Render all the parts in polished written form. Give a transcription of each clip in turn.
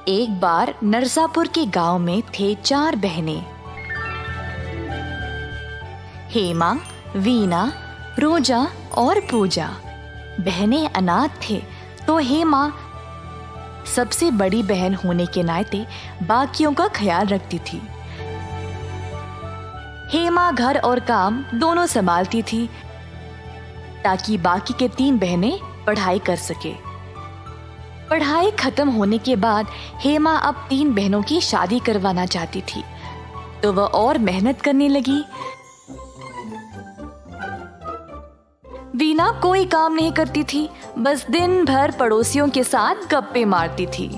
एक बार नरसापुर के गांव में थे 4 बहनें। हेमा, वीणा, रोजा और पूजा। बहनें अनाथ थे तो हेमा सबसे बड़ी बहन होने के नाते बाकियों का ख्याल रखती थी। हेमा घर और काम दोनों संभालती थी ताकि बाकी के 3 बहनें पढ़ाई कर सके। पढ़ाई खत्म होने के बाद हेमा अब 3 बहनों की शादी करवाना चाहती थी तो वह और मेहनत करने लगी। वीणा कोई काम नहीं करती थी, बस दिन भर पड़ोसियों के साथ गप्पे मारती थी।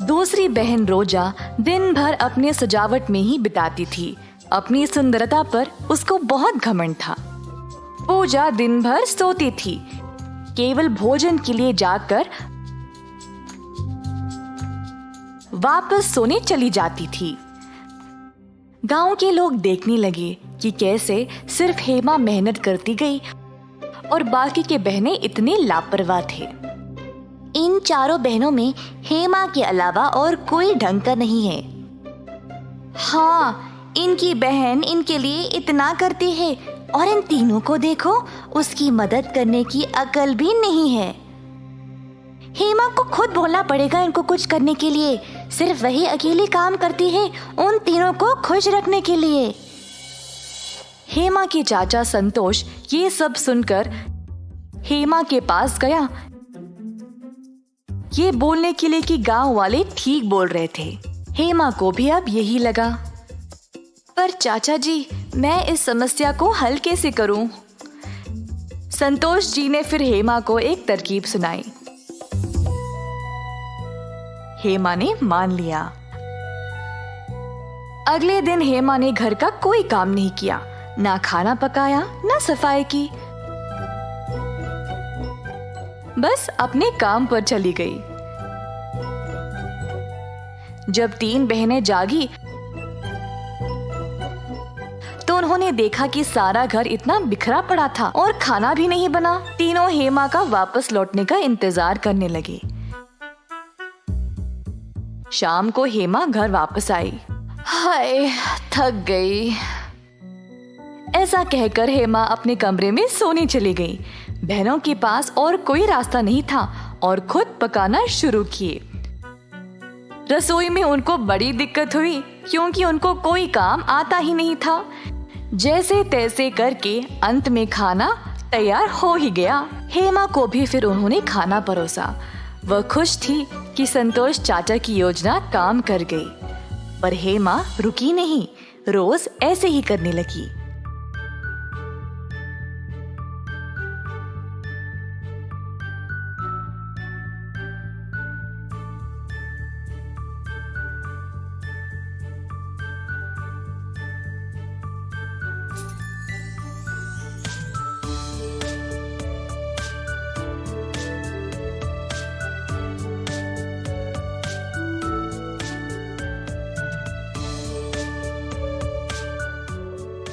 दूसरी बहन रोजा दिन भर अपने सजावट में ही बिताती थी। अपनी सुंदरता पर उसको बहुत घमंड था। पूजा दिन भर सोती थी, केवल भोजन के लिए जाकर वापस सोने चली जाती थी। गांव के लोग देखने लगे कि कैसे सिर्फ हेमा मेहनत करती गई और बाकी के बहनें इतने लापरवाह थे। इन 4 बहनों में हेमा के अलावा और कोई ढंग का नहीं है। हाँ, इनकी बहन इनके लिए इतना करती है और इन तीनों को देखो, उसकी मदद करने की अकल भी नहीं है। हेमा को खुद बोलना पड़ेगा इनको कुछ करने के लिए। सिर्फ वही अकेली काम करती है उन तीनों को खुश रखने के लिए। हेमा के चाचा संतोष ये सब सुनकर हेमा के पास गया, ये बोलने के लिए कि गांव वाले ठीक बोल रहे थे। हेमा को भी अब यही लगा, पर चाचा जी, मैं इस समस्या को हल कैसे करूं? संतोष जी ने फिर हेमा को एक तरकीब सुनाई। हेमा ने मान लिया। अगले दिन हेमा ने घर का कोई काम नहीं किया, ना खाना पकाया, ना सफाई की, बस अपने काम पर चली गई। जब 3 बहनें जागी तो उन्होंने देखा कि सारा घर इतना बिखरा पड़ा था और खाना भी नहीं बना। तीनों हेमा का वापस लौटने का इंतजार करने लगे। शाम को हेमा घर वापस आई। हाय, थक गई, ऐसा कहकर हेमा अपने कमरे में सोने चली गई। बहनों के पास और कोई रास्ता नहीं था और खुद पकाना शुरू किए। रसोई में उनको बड़ी दिक्कत हुई क्योंकि उनको कोई काम आता ही नहीं था। जैसे तैसे करके अंत में खाना तैयार हो ही गया। हेमा को भी फिर उन्होंने खाना परोसा। वह खुश थी कि संतोष चाचा की योजना काम कर गई, पर हेमा रुकी नहीं, रोज ऐसे ही करने लगी।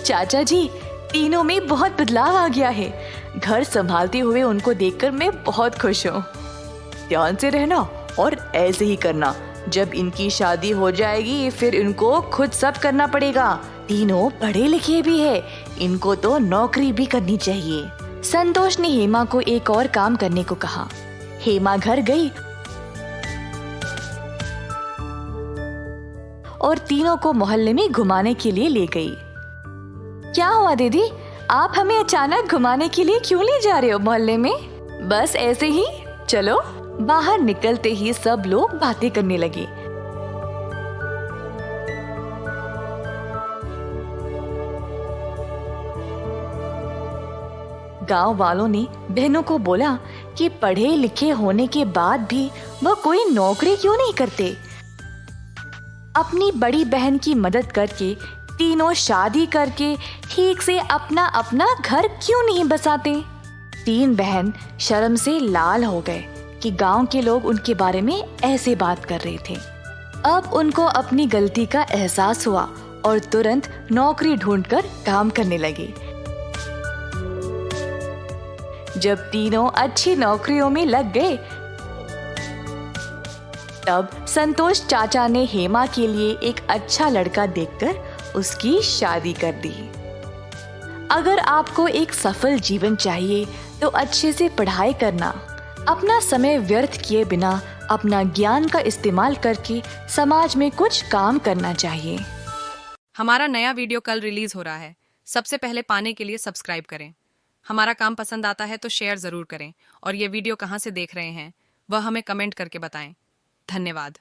चाचा जी, तीनों में बहुत बदलाव आ गया है। घर संभालते हुए उनको देखकर मैं बहुत खुश हूँ। ध्यान से रहना और ऐसे ही करना। जब इनकी शादी हो जाएगी फिर इनको खुद सब करना पड़ेगा। तीनों पढ़े लिखे भी है, इनको तो नौकरी भी करनी चाहिए। संतोष ने हेमा को एक और काम करने को कहा। हेमा घर गई और तीनों को मोहल्ले में घुमाने के लिए ले गई। क्या हुआ दीदी, आप हमें अचानक घुमाने के लिए क्यों ले जा रहे हो मोहल्ले में? बस ऐसे ही, चलो। बाहर निकलते ही सब लोग बातें करने लगे। गांव वालों ने बहनों को बोला कि पढ़े लिखे होने के बाद भी वह कोई नौकरी क्यों नहीं करते। अपनी बड़ी बहन की मदद करके तीनों शादी करके ठीक से अपना अपना घर क्यों नहीं बसाते। 3 बहन शर्म से लाल हो गए कि गांव के लोग उनके बारे में ऐसे बात कर रहे थे। अब उनको अपनी गलती का एहसास हुआ और तुरंत नौकरी ढूंढकर काम करने लगे। जब तीनों अच्छी नौकरियों में लग गए तब संतोष चाचा ने हेमा के लिए एक अच्छा लड़का देखकर उसकी शादी कर दी। अगर आपको एक सफल जीवन चाहिए तो अच्छे से पढ़ाई करना, अपना समय व्यर्थ किए बिना अपना ज्ञान का इस्तेमाल करके समाज में कुछ काम करना चाहिए। हमारा नया वीडियो कल रिलीज हो रहा है। सबसे पहले पाने के लिए सब्सक्राइब करें। हमारा काम पसंद आता है तो शेयर जरूर करें और ये वीडियो कहाँ से देख रहे हैं वह हमें कमेंट करके बताएं। धन्यवाद।